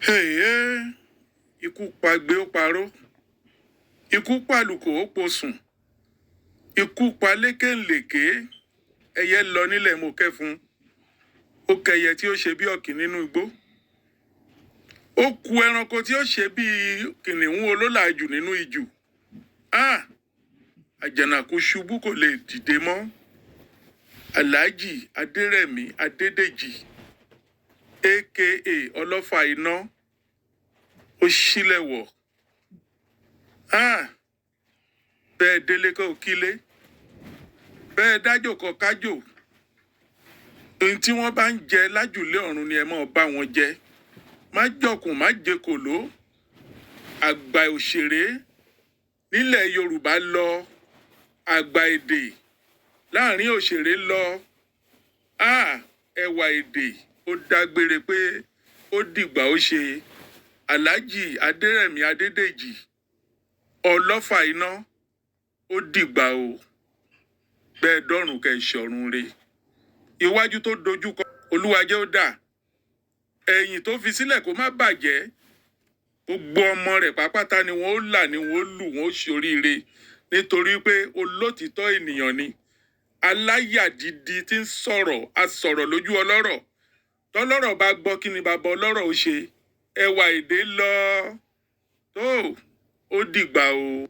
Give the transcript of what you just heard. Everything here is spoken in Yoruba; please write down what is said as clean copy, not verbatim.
Hey, ikú pagbe ó parọ́, ikú pàlùkò ó posùn, ikú pa lékèǹlèké, ẹyẹ lọ nílẹ̀ mo kẹ́fun, ó kẹyẹ tí ó ṣe bí ọ̀kín nínú igbó. Ó ku ẹranko tí ó ṣe bí kìnìún olólàjù nínú ijù. Àjànàkú ṣubú kò lè dìde mọ́. Alhaji Aderemi Adedeji aka Olofa iná ó ṣílẹ̀ wọ̀. Bẹ́ẹ̀ délé kọ́ kílé, bẹ́ẹ̀ dájò kọ́ kájò. Ohun tí wọ́n bá ń jẹ lájùlé ọ̀run ni ẹ máa bá wọn jẹ. Má jọkùn má jẹ kòló. Àgbà òṣèré nílẹ̀ Yorùbá lọ, àgbà èdè láàrin òṣèré lọ. Ẹwà èdè ó dágbére pé ó dìgbà ó ṣe. Alhaji Aderemi Adedeji Olofa iná ó dìgbà o. Bẹ́ẹ̀ dọ́rùn kẹ́ ìṣọ̀run re. Iwájú tó dojúkọ Olúwa jẹ́ ó dà. Ẹ̀yìn tó fi sílẹ̀ kó má bàjẹ́. Gbogbo ọmọ rẹ̀ pápátá ni wọ́n ó là ni wọ́n ó lù wọ́n ó ṣoríire nítorí pé olótìtọ́ ènìyàn ni. Aláyàdídí tí ń sọ̀rọ̀ asọ̀rọ̀ lójú ọlọ́rọ̀. Tọ́lọ́rọ̀ bá gbọ́ kí ni bàbá ọlọ́rọ̀ ó ṣe. Ẹwà èdè lọ. Ó dìgbà o.